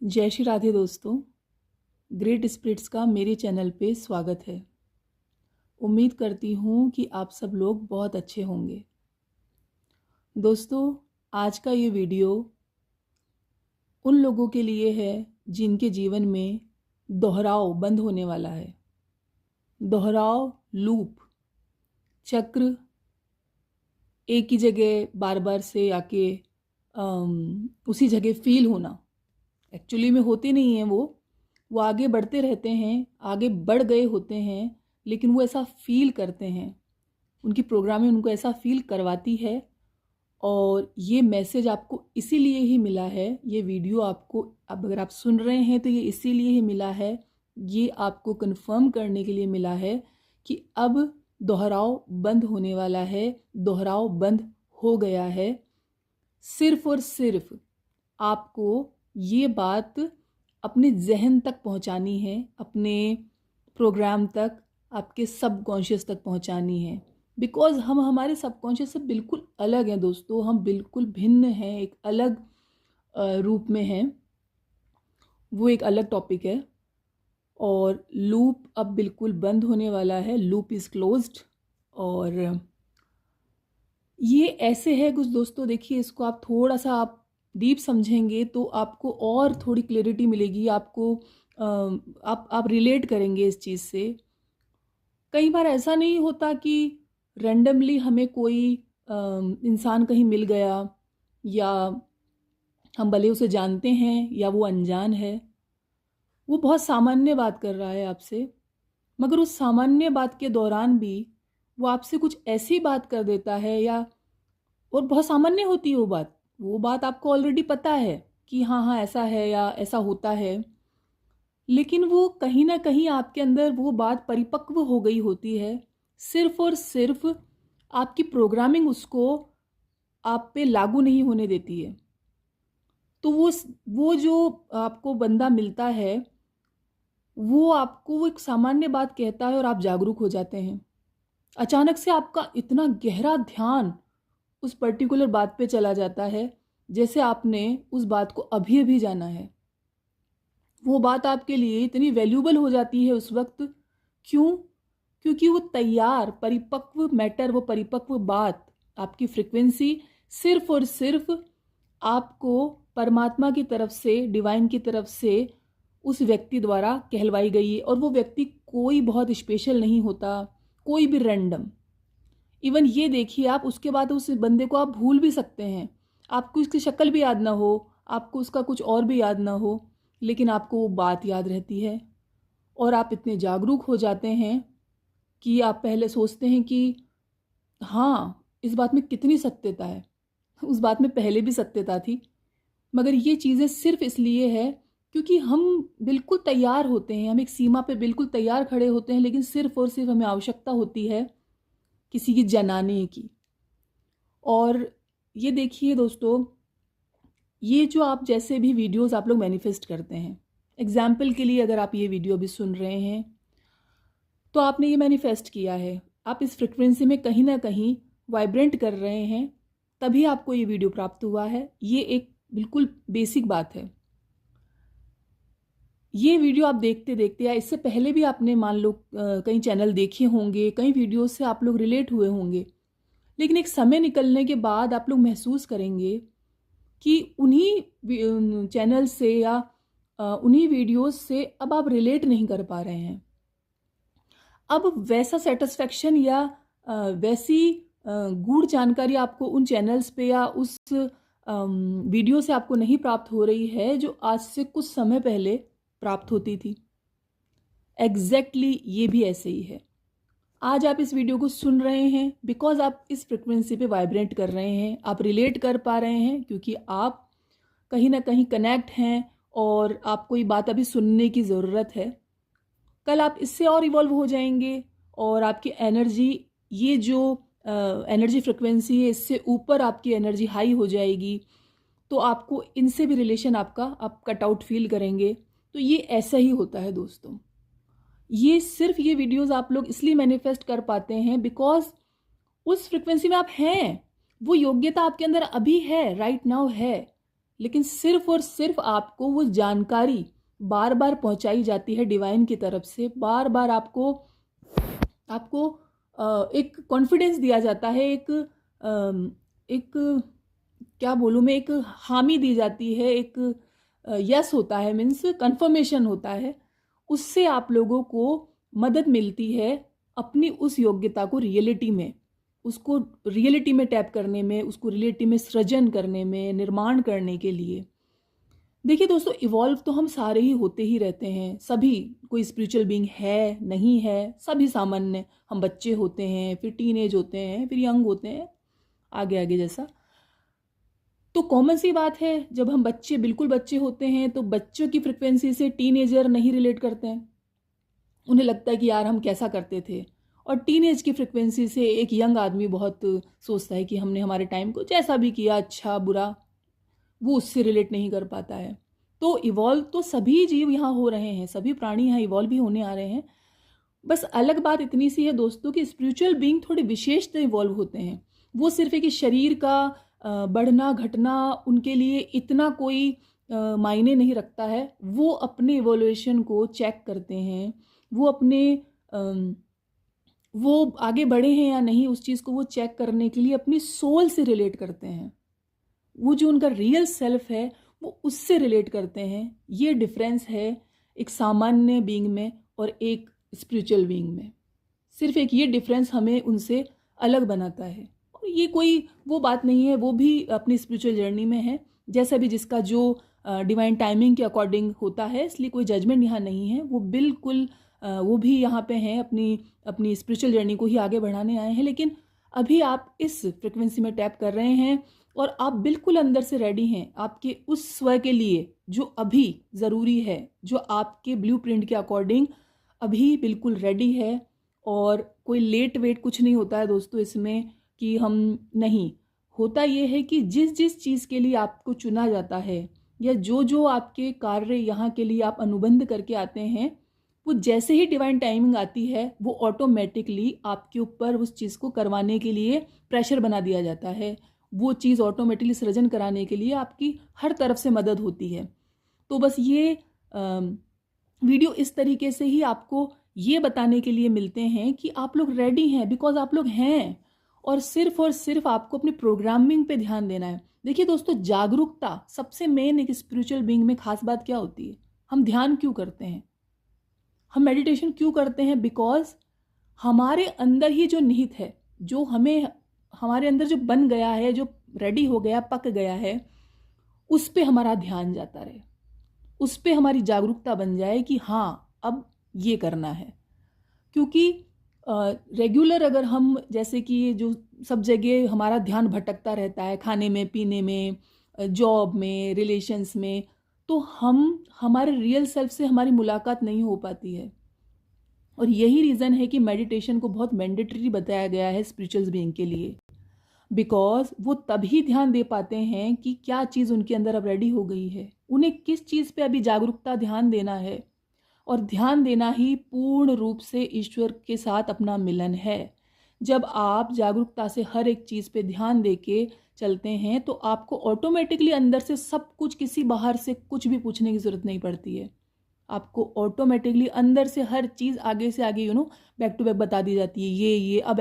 जय श्री राधे दोस्तों। Great spirits का मेरे चैनल पे स्वागत है। उम्मीद करती हूँ कि आप सब लोग बहुत अच्छे होंगे। दोस्तों, आज का ये वीडियो उन लोगों के लिए है जिनके जीवन में दोहराव बंद होने वाला है। दोहराव, लूप, चक्र एक ही जगह बार बार से आके उसी जगह फील होना एक्चुअली में होते नहीं हैं। वो आगे बढ़ते रहते हैं, आगे बढ़ गए होते हैं, लेकिन वो ऐसा फील करते हैं, उनकी प्रोग्रामिंग उनको ऐसा फील करवाती है। और ये मैसेज आपको इसीलिए ही मिला है, ये वीडियो आपको अब अगर आप सुन रहे हैं तो ये इसीलिए ही मिला है, ये आपको कंफर्म करने के लिए मिला है कि अब दोहराव बंद होने वाला है, दोहराव बंद हो गया है। सिर्फ और सिर्फ आपको ये बात अपने जहन तक पहुंचानी है, अपने प्रोग्राम तक, आपके सबकॉन्शियस तक पहुंचानी है। बिकॉज़ हम हमारे सबकॉन्शियस से बिल्कुल अलग हैं दोस्तों, हम बिल्कुल भिन्न हैं, एक अलग रूप में हैं। वो एक अलग टॉपिक है। और लूप अब बिल्कुल बंद होने वाला है, लूप इज़ क्लोज्ड। और ये ऐसे है कुछ दोस्तों, देखिए इसको आप थोड़ा सा आप डीप समझेंगे तो आपको और थोड़ी क्लैरिटी मिलेगी आपको। आप रिलेट करेंगे इस चीज़ से। कई बार ऐसा नहीं होता कि रैंडमली हमें कोई इंसान कहीं मिल गया, या हम भले उसे जानते हैं या वो अनजान है, वो बहुत सामान्य बात कर रहा है आपसे, मगर उस सामान्य बात के दौरान भी वो आपसे कुछ ऐसी बात कर देता है, या और बहुत सामान्य होती है वो बात आपको ऑलरेडी पता है कि हाँ हाँ ऐसा है या ऐसा होता है, लेकिन वो कहीं ना कहीं आपके अंदर वो बात परिपक्व हो गई होती है। सिर्फ और सिर्फ आपकी प्रोग्रामिंग उसको आप पे लागू नहीं होने देती है। तो वो जो आपको बंदा मिलता है, वो आपको वो एक सामान्य बात कहता है और आप जागरूक हो जाते हैं। अचानक से आपका इतना गहरा ध्यान उस पर्टिकुलर बात पे चला जाता है, जैसे आपने उस बात को अभी अभी जाना है। वो बात आपके लिए इतनी वैल्यूबल हो जाती है उस वक्त। क्यों? क्योंकि वो तैयार परिपक्व मैटर, वो परिपक्व बात, आपकी फ्रिक्वेंसी सिर्फ और सिर्फ आपको परमात्मा की तरफ से, डिवाइन की तरफ से उस व्यक्ति द्वारा कहलवाई गई है। और वो व्यक्ति कोई बहुत स्पेशल नहीं होता, कोई भी रैंडम। इवन ये देखिए, आप उसके बाद उस बंदे को आप भूल भी सकते हैं, आपको उसकी शक्ल भी याद ना हो, आपको उसका कुछ और भी याद ना हो, लेकिन आपको वो बात याद रहती है। और आप इतने जागरूक हो जाते हैं कि आप पहले सोचते हैं कि हाँ, इस बात में कितनी सत्यता है, उस बात में पहले भी सत्यता थी। मगर ये चीज़ें सिर्फ इसलिए है क्योंकि हम बिल्कुल तैयार होते हैं, हम एक सीमा पे बिल्कुल तैयार खड़े होते हैं, लेकिन सिर्फ और सिर्फ हमें आवश्यकता होती है किसी की जनाने की। और ये देखिए दोस्तों, ये जो आप जैसे भी वीडियोस आप लोग मैनिफेस्ट करते हैं, एग्जाम्पल के लिए अगर आप ये वीडियो अभी सुन रहे हैं तो आपने ये मैनिफेस्ट किया है, आप इस फ्रिक्वेंसी में कहीं ना कहीं वाइब्रेंट कर रहे हैं, तभी आपको ये वीडियो प्राप्त हुआ है। ये एक बिल्कुल बेसिक बात है। ये वीडियो आप देखते देखते या इससे पहले भी आपने मान लो कई चैनल देखे होंगे, कई वीडियोस से आप लोग रिलेट हुए होंगे, लेकिन एक समय निकलने के बाद आप लोग महसूस करेंगे कि उन्हीं चैनल से या उन्हीं वीडियोस से अब आप रिलेट नहीं कर पा रहे हैं। अब वैसा सेटिस्फेक्शन या वैसी गूढ़ जानकारी आपको उन चैनल्स पे या उस वीडियो से आपको नहीं प्राप्त हो रही है जो आज से कुछ समय पहले प्राप्त होती थी। एग्जैक्टली ये भी ऐसे ही है। आज आप इस वीडियो को सुन रहे हैं बिकॉज आप इस फ्रिक्वेंसी पे वाइब्रेट कर रहे हैं, आप रिलेट कर पा रहे हैं, क्योंकि आप कहीं ना कहीं कनेक्ट हैं और आपको ये बात अभी सुनने की ज़रूरत है। कल आप इससे और इवॉल्व हो जाएंगे और आपकी एनर्जी, ये जो एनर्जी फ्रिक्वेंसी है, इससे ऊपर आपकी एनर्जी हाई हो जाएगी, तो आपको इनसे भी रिलेशन आपका आप कट आउट फील करेंगे। तो ये ऐसा ही होता है दोस्तों। ये सिर्फ ये वीडियोस आप लोग इसलिए मैनिफेस्ट कर पाते हैं बिकॉज उस फ्रिक्वेंसी में आप हैं, वो योग्यता आपके अंदर अभी है, राइट नाउ है, लेकिन सिर्फ और सिर्फ आपको वो जानकारी बार बार पहुंचाई जाती है डिवाइन की तरफ से, बार बार आपको आपको एक कॉन्फिडेंस दिया जाता है, एक क्या बोलूँ मैं, एक हामी दी जाती है, एक यस होता है, मीन्स कंफर्मेशन होता है। उससे आप लोगों को मदद मिलती है अपनी उस योग्यता को रियलिटी में, उसको रियलिटी में टैप करने में, उसको रियलिटी में सृजन करने में, निर्माण करने के लिए। देखिए दोस्तों, इवॉल्व तो हम सारे ही होते ही रहते हैं, सभी, कोई स्पिरिचुअल बीइंग है नहीं है, सभी सामान्य। हम बच्चे होते हैं, फिर टीनेज होते हैं, फिर यंग होते हैं, आगे आगे जैसा। तो कॉमन सी बात है, जब हम बच्चे, बिल्कुल बच्चे होते हैं, तो बच्चों की फ्रिक्वेंसी से टीनेजर नहीं रिलेट करते हैं, उन्हें लगता है कि यार हम कैसा करते थे। और टीनेज की फ्रिक्वेंसी से एक यंग आदमी बहुत सोचता है कि हमने हमारे टाइम को जैसा भी किया, अच्छा बुरा, वो उससे रिलेट नहीं कर पाता है। तो इवॉल्व तो सभी जीव यहाँ हो रहे हैं, सभी प्राणी यहाँ इवॉल्व भी होने आ रहे हैं। बस अलग बात इतनी सी है दोस्तों कि स्पिरिचुअल बीइंग थोड़े विशेष तो इवॉल्व होते हैं। वो सिर्फ है कि शरीर का बढ़ना घटना उनके लिए इतना कोई मायने नहीं रखता है। वो अपने इवोल्यूशन को चेक करते हैं, वो अपने वो आगे बढ़े हैं या नहीं, उस चीज़ को वो चेक करने के लिए अपनी सोल से रिलेट करते हैं। वो जो उनका रियल सेल्फ है वो उससे रिलेट करते हैं। ये डिफरेंस है एक सामान्य बीइंग में और एक स्पिरिचुअल बीइंग में। सिर्फ एक ये डिफरेंस हमें उनसे अलग बनाता है। और ये कोई वो बात नहीं है, वो भी अपनी स्पिरिचुअल जर्नी में है, जैसा भी जिसका जो डिवाइन टाइमिंग के अकॉर्डिंग होता है। इसलिए कोई जजमेंट यहाँ नहीं है, वो बिल्कुल वो भी यहाँ पे हैं, अपनी अपनी स्पिरिचुअल जर्नी को ही आगे बढ़ाने आए हैं। लेकिन अभी आप इस फ्रिक्वेंसी में टैप कर रहे हैं और आप बिल्कुल अंदर से रेडी हैं आपके उस स्व के लिए जो अभी ज़रूरी है, जो आपके ब्लूप्रिंट के अकॉर्डिंग अभी बिल्कुल रेडी है। और कोई लेट वेट कुछ नहीं होता है दोस्तों इसमें कि हम नहीं, होता ये है कि जिस जिस चीज़ के लिए आपको चुना जाता है या जो जो आपके कार्य यहाँ के लिए आप अनुबंध करके आते हैं, वो जैसे ही डिवाइन टाइमिंग आती है वो ऑटोमेटिकली आपके ऊपर उस चीज़ को करवाने के लिए प्रेशर बना दिया जाता है। वो चीज़ ऑटोमेटिकली सृजन कराने के लिए आपकी हर तरफ से मदद होती है। तो बस ये वीडियो इस तरीके से ही आपको ये बताने के लिए मिलते हैं कि आप लोग रेडी हैं, बिकॉज आप लोग हैं। और सिर्फ आपको अपनी प्रोग्रामिंग पे ध्यान देना है। देखिए दोस्तों, जागरूकता सबसे मेन एक स्पिरिचुअल बीइंग में खास बात क्या होती है। हम ध्यान क्यों करते हैं, हम मेडिटेशन क्यों करते हैं? बिकॉज हमारे अंदर ही जो निहित है, जो हमें हमारे अंदर जो बन गया है, जो रेडी हो गया, पक गया है, उस पे हमारा ध्यान जाता रहे, उस पे हमारी जागरूकता बन जाए कि हाँ अब ये करना है। क्योंकि रेगुलर अगर हम, जैसे कि जो सब जगह हमारा ध्यान भटकता रहता है, खाने में, पीने में, जॉब में, रिलेशंस में, तो हम हमारे रियल सेल्फ से हमारी मुलाकात नहीं हो पाती है। और यही रीज़न है कि मेडिटेशन को बहुत मैंडेटरी बताया गया है स्पिरिचुअल बीइंग के लिए। बिकॉज वो तभी ध्यान दे पाते हैं कि क्या चीज़ उनके अंदर अब रेडी हो गई है, उन्हें किस चीज़ पे अभी जागरूकता ध्यान देना है। और ध्यान देना ही पूर्ण रूप से ईश्वर के साथ अपना मिलन है। जब आप जागरूकता से हर एक चीज़ पे ध्यान दे के चलते हैं तो आपको ऑटोमेटिकली अंदर से सब कुछ, किसी बाहर से कुछ भी पूछने की ज़रूरत नहीं पड़ती है। आपको ऑटोमेटिकली अंदर से हर चीज़ आगे से आगे बैक टू बैक बता दी जाती है। ये अब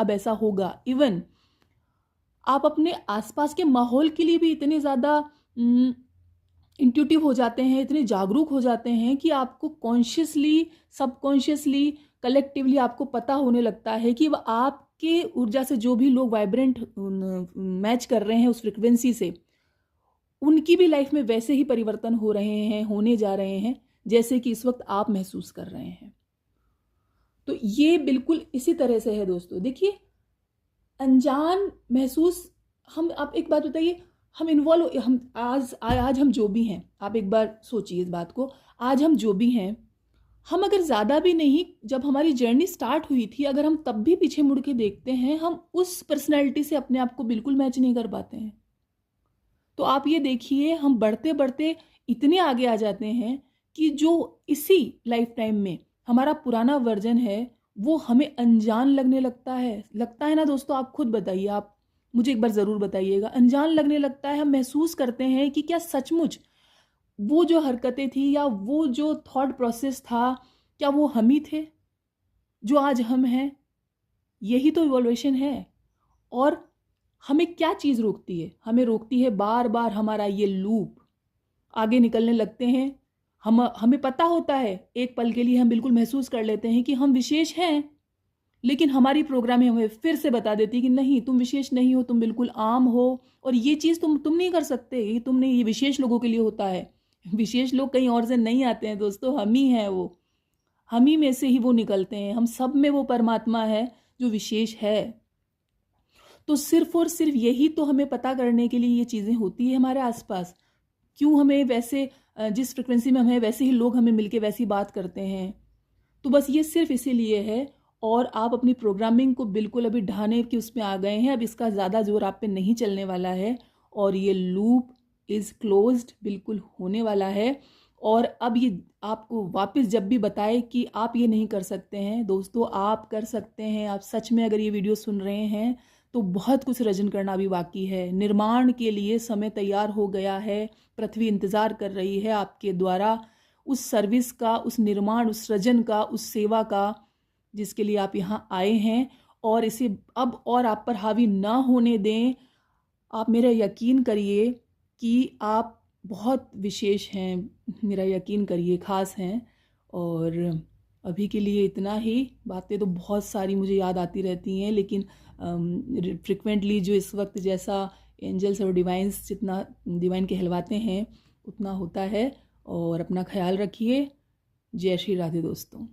ऐसा होगा। इवन आप अपने आसपास के माहौल के लिए भी इतने ज़्यादा इंट्यूटिव हो जाते हैं, इतने जागरूक हो जाते हैं कि आपको कॉन्शियसली, सबकॉन्शियसली, कलेक्टिवली आपको पता होने लगता है कि वह आपके ऊर्जा से जो भी लोग वाइब्रेंट मैच कर रहे हैं उस फ्रिक्वेंसी से, उनकी भी लाइफ में वैसे ही परिवर्तन हो रहे हैं, होने जा रहे हैं, जैसे कि इस वक्त आप महसूस कर रहे हैं। तो ये बिल्कुल इसी तरह से है दोस्तों। देखिए, अनजान महसूस, हम, आप एक बात बताइए, हम इन्वॉल्व, हम आज हम जो भी हैं, आप एक बार सोचिए इस बात को, आज हम जो भी हैं, हम अगर ज़्यादा भी नहीं, जब हमारी जर्नी स्टार्ट हुई थी, अगर हम तब भी पीछे मुड़ के देखते हैं, हम उस पर्सनैलिटी से अपने आप को बिल्कुल मैच नहीं कर पाते हैं। तो आप ये देखिए, हम बढ़ते बढ़ते इतने आगे आ जाते हैं कि जो इसी लाइफ टाइम में हमारा पुराना वर्जन है वो हमें अनजान लगने लगता है ना दोस्तों? आप खुद बताइए, आप मुझे एक बार ज़रूर बताइएगा। अनजान लगने लगता है, हम महसूस करते हैं कि क्या सचमुच वो जो हरकतें थी या वो जो थॉट प्रोसेस था, क्या वो हम ही थे जो आज हम हैं? यही तो इवोल्यूशन है। और हमें क्या चीज़ रोकती है? हमें रोकती है बार बार हमारा ये लूप। आगे निकलने लगते हैं, हमें पता होता है, एक पल के लिए हम बिल्कुल महसूस कर लेते हैं कि हम विशेष हैं, लेकिन हमारी प्रोग्रामिंग हमें फिर से बता देती है कि नहीं, तुम विशेष नहीं हो, तुम बिल्कुल आम हो, और ये चीज़ तुम नहीं कर सकते, ये तुम नहीं, ये विशेष लोगों के लिए होता है। विशेष लोग कहीं और से नहीं आते हैं दोस्तों, हम ही हैं वो, हम ही में से ही वो निकलते हैं। हम सब में वो परमात्मा है जो विशेष है। तो सिर्फ और सिर्फ यही तो हमें पता करने के लिए ये चीज़ें होती है हमारे आसपास। क्यों हमें वैसे, जिस फ्रिक्वेंसी में हमें, वैसे ही लोग हमें मिलके वैसी बात करते हैं। तो बस ये सिर्फ इसीलिए है। और आप अपनी प्रोग्रामिंग को बिल्कुल अभी ढाने की उसमें आ गए हैं, अब इसका ज़्यादा जोर आप पे नहीं चलने वाला है, और ये लूप इज़ क्लोज्ड बिल्कुल होने वाला है। और अब ये आपको वापस जब भी बताए कि आप ये नहीं कर सकते हैं, दोस्तों आप कर सकते हैं। आप सच में अगर ये वीडियो सुन रहे हैं तो बहुत कुछ सृजन करना भी बाकी है। निर्माण के लिए समय तैयार हो गया है, पृथ्वी इंतज़ार कर रही है आपके द्वारा उस सर्विस का, उस निर्माण, उस सृजन का, उस सेवा का, जिसके लिए आप यहाँ आए हैं। और इसे अब और आप पर हावी ना होने दें। आप मेरा यकीन करिए कि आप बहुत विशेष हैं, मेरा यकीन करिए, ख़ास हैं। और अभी के लिए इतना ही। बातें तो बहुत सारी मुझे याद आती रहती हैं, लेकिन फ्रिक्वेंटली जो इस वक्त जैसा एंजल्स और डिवाइंस जितना डिवाइन कहलवाते हैं उतना होता है। और अपना ख्याल रखिए। जय श्री राधे दोस्तों।